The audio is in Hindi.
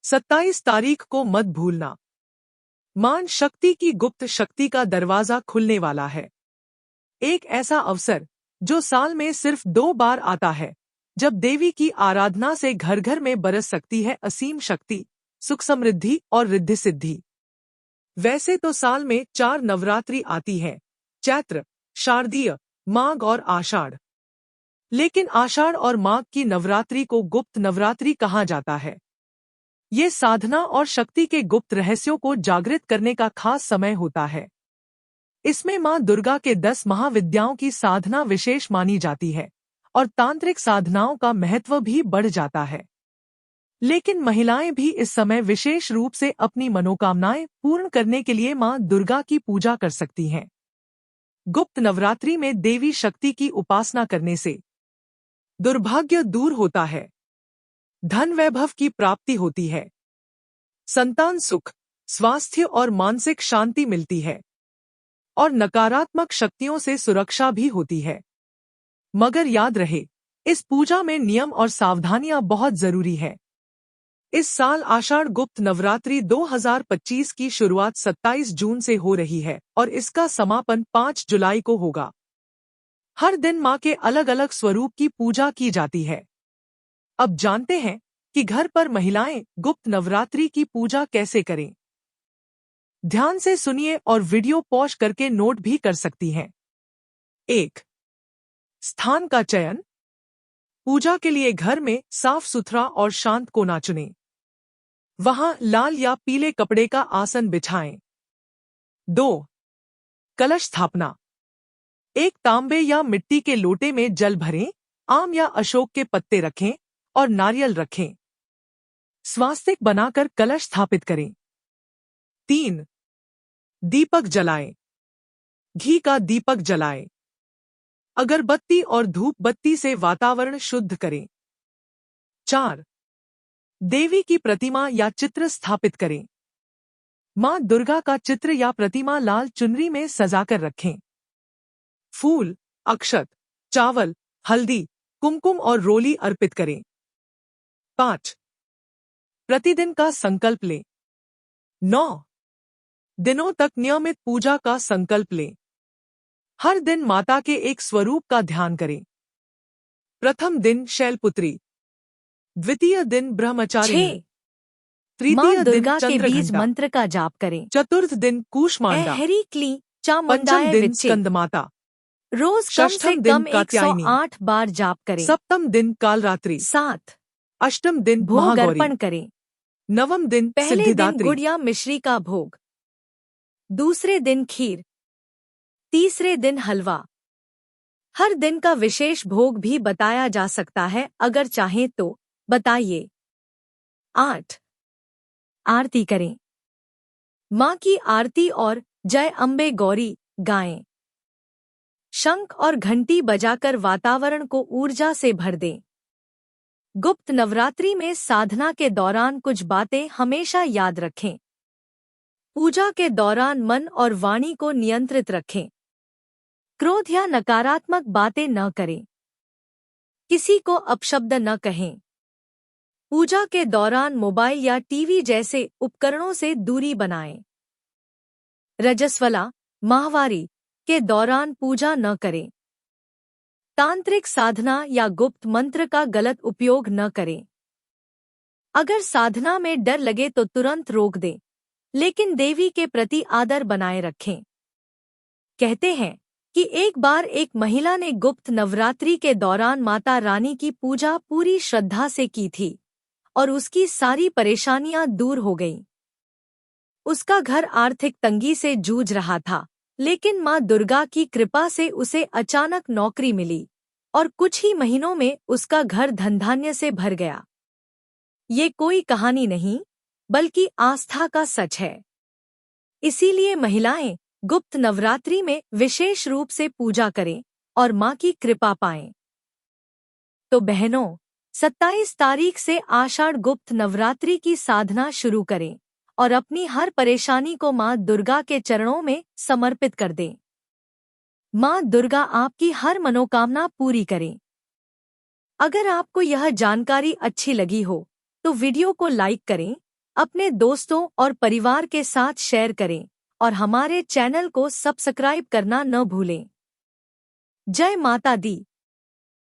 27 तारीख को मत भूलना। मान शक्ति की गुप्त शक्ति का दरवाजा खुलने वाला है। एक ऐसा अवसर जो साल में सिर्फ 2 बार आता है, जब देवी की आराधना से घर घर में बरस सकती है असीम शक्ति, सुख समृद्धि और रिद्धि सिद्धि। वैसे तो साल में 4 नवरात्रि आती है, चैत्र, शारदीय, माघ और आषाढ़। लेकिन आषाढ़ और माघ की नवरात्रि को गुप्त नवरात्रि कहा जाता है। ये साधना और शक्ति के गुप्त रहस्यों को जागृत करने का खास समय होता है। इसमें मां दुर्गा के 10 महाविद्याओं की साधना विशेष मानी जाती है और तांत्रिक साधनाओं का महत्व भी बढ़ जाता है। लेकिन महिलाएं भी इस समय विशेष रूप से अपनी मनोकामनाएं पूर्ण करने के लिए मां दुर्गा की पूजा कर सकती हैं। गुप्त नवरात्रि में देवी शक्ति की उपासना करने से दुर्भाग्य दूर होता है, धन वैभव की प्राप्ति होती है, संतान सुख, स्वास्थ्य और मानसिक शांति मिलती है और नकारात्मक शक्तियों से सुरक्षा भी होती है। मगर याद रहे, इस पूजा में नियम और सावधानियां बहुत जरूरी है। इस साल आषाढ़ गुप्त नवरात्रि 2025 की शुरुआत 27 जून से हो रही है और इसका समापन 5 जुलाई को होगा। हर दिन मां के अलग अलग स्वरूप की पूजा की जाती है। अब जानते हैं कि घर पर महिलाएं गुप्त नवरात्रि की पूजा कैसे करें। ध्यान से सुनिए और वीडियो पॉज करके नोट भी कर सकती हैं। 1. स्थान का चयन। पूजा के लिए घर में साफ सुथरा और शांत कोना चुनें। वहां लाल या पीले कपड़े का आसन बिछाएं। 2. कलश स्थापना। एक तांबे या मिट्टी के लोटे में जल भरें, आम या अशोक के पत्ते रखें और नारियल रखें। स्वास्तिक बनाकर कलश स्थापित करें। 3. दीपक जलाएं। घी का दीपक जलाएं। अगरबत्ती और धूप बत्ती से वातावरण शुद्ध करें। 4. देवी की प्रतिमा या चित्र स्थापित करें। मां दुर्गा का चित्र या प्रतिमा लाल चुनरी में सजाकर रखें। फूल, अक्षत, चावल, हल्दी, कुमकुम और रोली अर्पित करें। 5. प्रतिदिन का संकल्प लें। 9 दिनों तक नियमित पूजा का संकल्प लें। हर दिन माता के एक स्वरूप का ध्यान करें। प्रथम दिन शैलपुत्री, द्वितीय दिन ब्रह्मचारिणी, 6. तृतीय मां दिन दुर्गा के बीज चंद्रघंटा, मंत्र का जाप करें। चतुर्थ दिन कूष्मांडा, हरी क्ली पंचम चामुंडाय दिन विच्चे। स्कंदमाता, रोज कम से षष्ठम दिन कम कात्यायनी, 108 बार जाप करें। सप्तम दिन कालरात्रि, 7. अष्टम दिन भोग महागौरी, अर्पण करें। नवम दिन पहले दिन सिद्धिदात्री, गुड़ या मिश्री का भोग, दूसरे दिन खीर, तीसरे दिन हलवा। हर दिन का विशेष भोग भी बताया जा सकता है, अगर चाहें तो बताइए। 8. आरती करें। मां की आरती और जय अम्बे गौरी गाएं। शंख और घंटी बजाकर वातावरण को ऊर्जा से भर दें। गुप्त नवरात्रि में साधना के दौरान कुछ बातें हमेशा याद रखें। पूजा के दौरान मन और वाणी को नियंत्रित रखें। क्रोध या नकारात्मक बातें न करें। किसी को अपशब्द न कहें। पूजा के दौरान मोबाइल या टीवी जैसे उपकरणों से दूरी बनाएं। रजस्वला, माहवारी के दौरान पूजा न करें। तांत्रिक साधना या गुप्त मंत्र का गलत उपयोग न करें। अगर साधना में डर लगे तो तुरंत रोक दें, लेकिन देवी के प्रति आदर बनाए रखें। कहते हैं कि एक बार एक महिला ने गुप्त नवरात्रि के दौरान माता रानी की पूजा पूरी श्रद्धा से की थी और उसकी सारी परेशानियां दूर हो गईं। उसका घर आर्थिक तंगी से जूझ रहा था, लेकिन मां दुर्गा की कृपा से उसे अचानक नौकरी मिली और कुछ ही महीनों में उसका घर धनधान्य से भर गया। ये कोई कहानी नहीं, बल्कि आस्था का सच है। इसीलिए महिलाएं गुप्त नवरात्रि में विशेष रूप से पूजा करें और मां की कृपा पाएं। तो बहनों, 27 तारीख से आषाढ़ गुप्त नवरात्रि की साधना शुरू करें और अपनी हर परेशानी को मां दुर्गा के चरणों में समर्पित कर दें। मां दुर्गा आपकी हर मनोकामना पूरी करें। अगर आपको यह जानकारी अच्छी लगी हो तो वीडियो को लाइक करें, अपने दोस्तों और परिवार के साथ शेयर करें और हमारे चैनल को सब्सक्राइब करना न भूलें। जय माता दी।